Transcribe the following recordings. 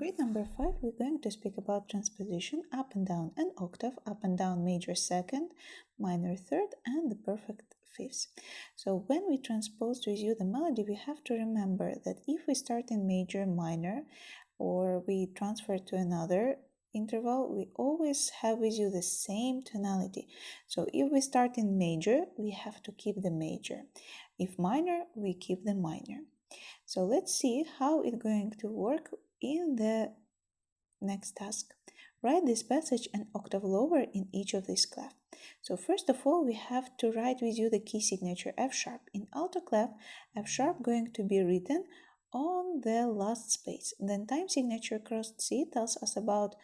grade number 5, we're going to speak about transposition, up and down an octave, up and down major second, minor third, and the perfect fifths. So when we transpose with you the melody, we have to remember that if we start in major, minor, or we transfer to another interval, we always have with you the same tonality. So if we start in major, we have to keep the major. If minor, we keep the minor. So let's see how it's going to work in the next task. Write this passage an octave lower in each of these clefs. So first of all, we have to write with you the key signature F sharp. In alto clef, F sharp going to be written on the last space. Then time signature crossed C tells us about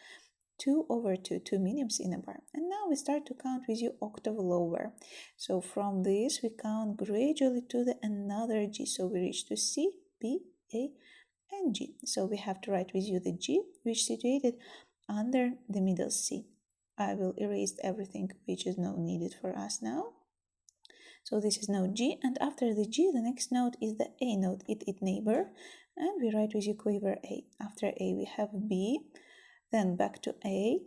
2/2, 2 mediums in a bar. And now we start to count with you octave lower. So from this, we count gradually to the another G. So we reach to C, B, A, and G. So we have to write with you the G, which is situated under the middle C. I will erase everything which is not needed for us now. So this is note G, and after the G, the next note is the A note, it neighbor, and we write with you quaver A. After A, we have B, then back to A.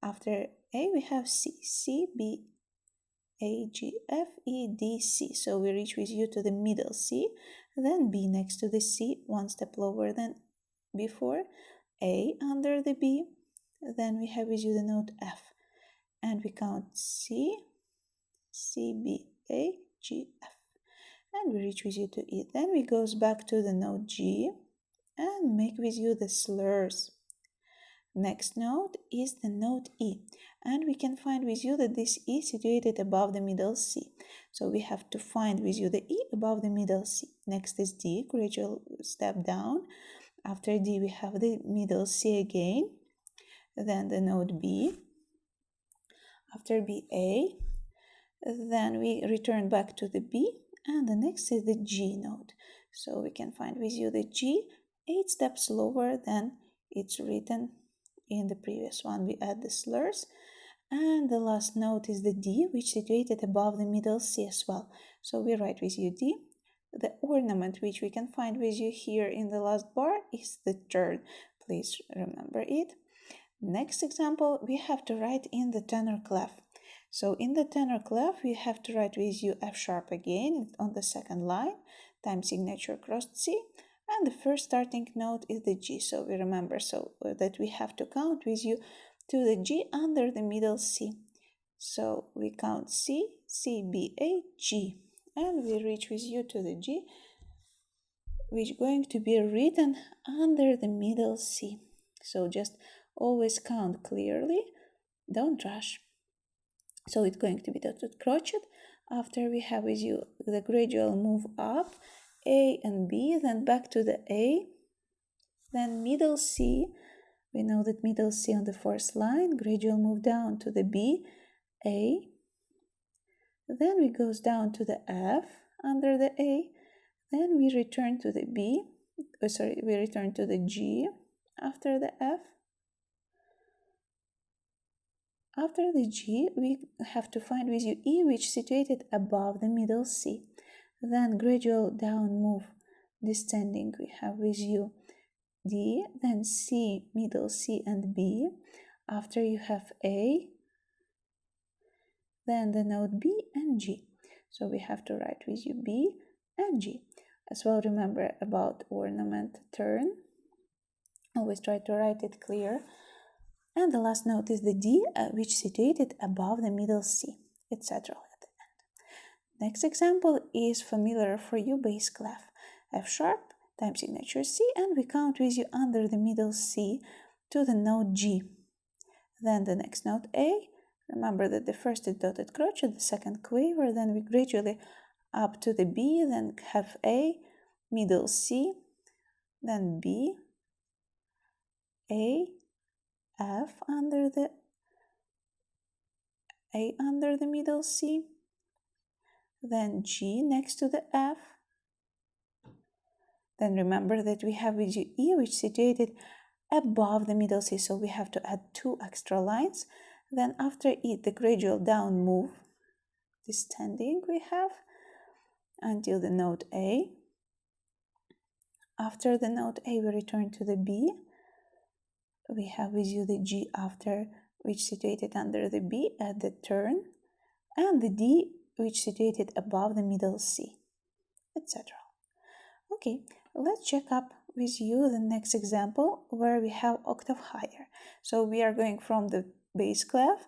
After A, we have C, C, B, A, G, F, E, D, C. So we reach with you to the middle C, then B next to the C, one step lower than before, A under the B, then we have with you the note F, and we count C, C, B, A, G, F, and we reach with you to E. Then we goes back to the note G and make with you the slurs. Next note is the note E, and we can find with you that this E is situated above the middle C. So we have to find with you the E above the middle C. Next is D, gradual step down. After D, we have the middle C again, then the note B. After B, A, then we return back to the B, and the next is the G note. So we can find with you the G 8 steps lower than it's written in the previous one. We add the slurs, and the last note is the D, which is situated above the middle C as well. So we write with you D. The ornament which we can find with you here in the last bar is the third. Please remember it. Next example, we have to write in the tenor clef. So in the tenor clef, we have to write with you F sharp again on the second line, time signature crossed C, and the first starting note is the G. So we remember that we have to count with you to the G under the middle C. So we count C, C, B, A, G, and we reach with you to the G, which is going to be written under the middle C. So just always count clearly, don't rush. So it's going to be dotted crochet. After we have with you the gradual move up, A and B, then back to the A, then middle C. We know that middle C on the fourth line, gradual move down to the B, A, then we goes down to the F under the A, then we return to the B, we return to the G after the F. After the G, we have to find with you E, which is situated above the middle C. Then gradual down move descending, we have with you D, then C, middle C and B. After you have A, then the note B and G. So we have to write with you B and G. As well, remember about ornament turn. Always try to write it clear. And the last note is the D, which is situated above the middle C, etc. at the end. Next example is familiar for you, bass clef. F sharp, time signature C, and we count with you under the middle C to the note G. Then the next note A. Remember that the first is dotted crochet, the second quaver, then we gradually up to the B, then have A, middle C, then B, A, F under the A under the middle C, then G next to the F. Then remember that we have with you E, which is situated above the middle C, so we have to add 2 extra lines. Then after E, the gradual down move, descending we have until the note A. After the note A, we return to the B. We have with you the G after, which situated under the B at the turn, and the D, which situated above the middle C, etc. Okay, let's check up with you the next example where we have octave higher. So we are going from the bass clef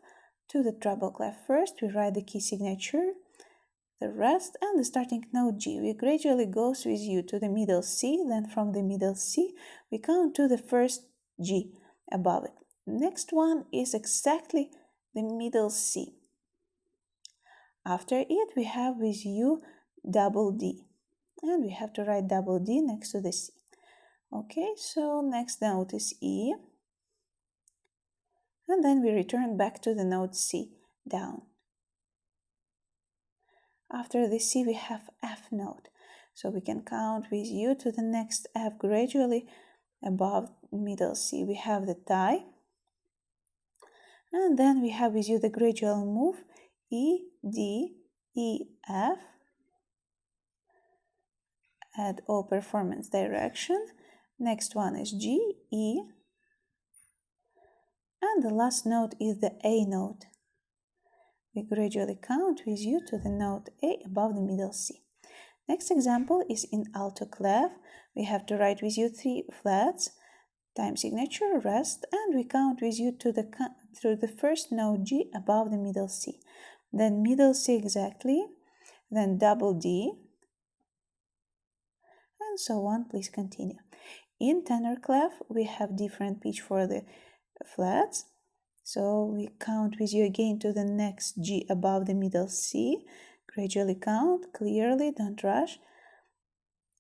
to the treble clef. First, we write the key signature, the rest, and the starting note G. We gradually goes with you to the middle C, then from the middle C, we count to the first G above it. Next one is exactly the middle C. After it, we have with you double D, and we have to write double D next to the C. Okay, so next note is E, and then we return back to the note C, down. After the C, we have F note, so we can count with you to the next F gradually above middle C. We have the tie, and then we have with you the gradual move E, D, E, F at all performance direction. Next one is G, E, and the last note is the A note. We gradually count with you to the note A above the middle C. Next example is in alto clef. We have to write with you 3 flats, time signature, rest, and we count with you to the first note G above the middle C. Then middle C exactly, then double D, and so on. Please continue. In tenor clef, we have different pitch for the flats. So we count with you again to the next G above the middle C. Gradually count, clearly, don't rush.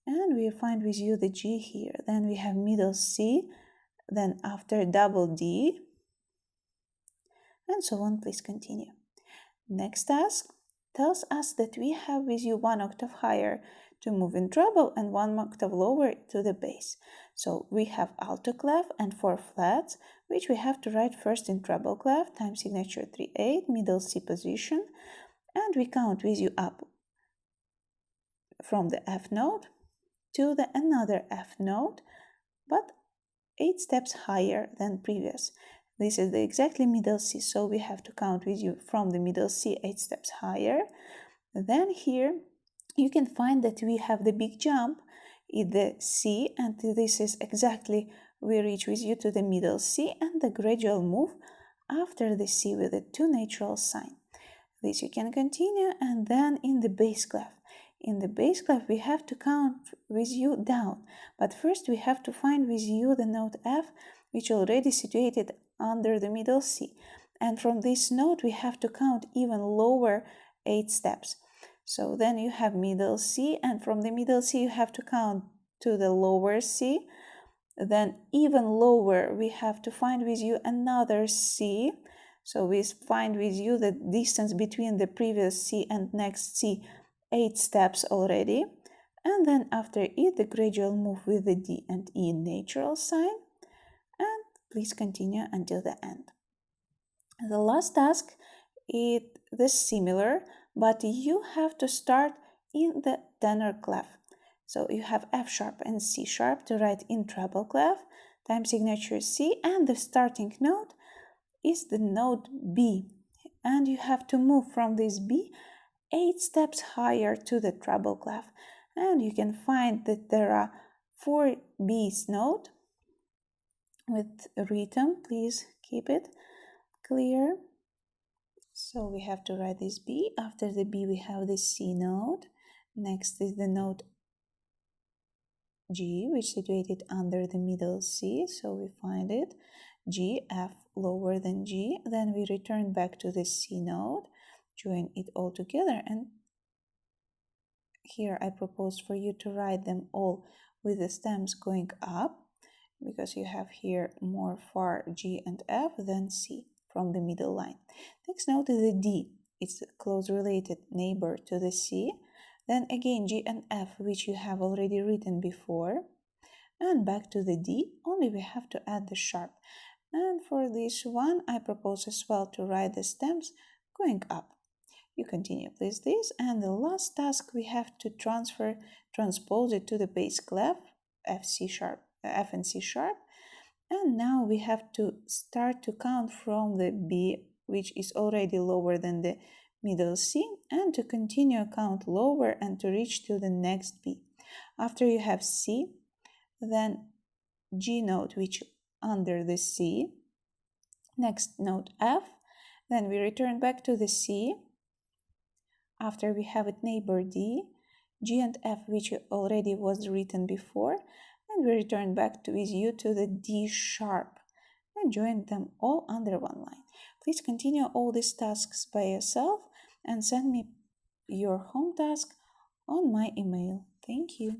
And we find with you the G here. Then we have middle C, then after double D, and so on. Please continue. Next task tells us that we have with you 1 octave higher to move in treble and 1 octave lower to the bass. So we have alto clef and 4 flats, which we have to write first in treble clef, time signature 3/8, middle C position, and we count with you up from the F note to the another F note, but 8 steps higher than previous. This is the exactly middle C, so we have to count with you from the middle C 8 steps higher. Then here you can find that we have the big jump in the C, and this is exactly we reach with you to the middle C and the gradual move after the C with the 2 natural sign. This you can continue, and then in the bass clef. In the bass clef we have to count with you down, but first we have to find with you the note F, which already situated under the middle C, and from this note we have to count even lower 8 steps. So then you have middle C, and from the middle C you have to count to the lower C, then even lower we have to find with you another C. So we find with you the distance between the previous C and next C 8 steps already, and then after it the gradual move with the D and E natural sign, and please continue until the end. The last task is the similar, but you have to start in the tenor clef. So you have F sharp and C sharp to write in treble clef, time signature C, and the starting note is the note B, and you have to move from this B 8 steps higher to the treble clef, and you can find that there are 4 B's note with rhythm. Please keep it clear. So we have to write this B. After the B we have the C note. Next is the note G, which is situated under the middle C, so we find it G, F lower than G. Then we return back to the C note, join it all together, and here I propose for you to write them all with the stems going up, because you have here more far G and F than C from the middle line. Next note is the D. It's a close related neighbor to the C. Then again G and F, which you have already written before. And back to the D, only we have to add the sharp. And for this one, I propose as well to write the stems going up. You continue please this, and the last task we have to transpose it to the bass clef F and C sharp. And now we have to start to count from the B, which is already lower than the middle C, and to continue count lower and to reach to the next B. After you have C, then G note, which under the C, next note F, then we return back to the C. After we have it neighbor D, G and F, which already was written before, and we return back to with U to the D sharp and join them all under one line. Please continue all these tasks by yourself and send me your home task on my email. Thank you.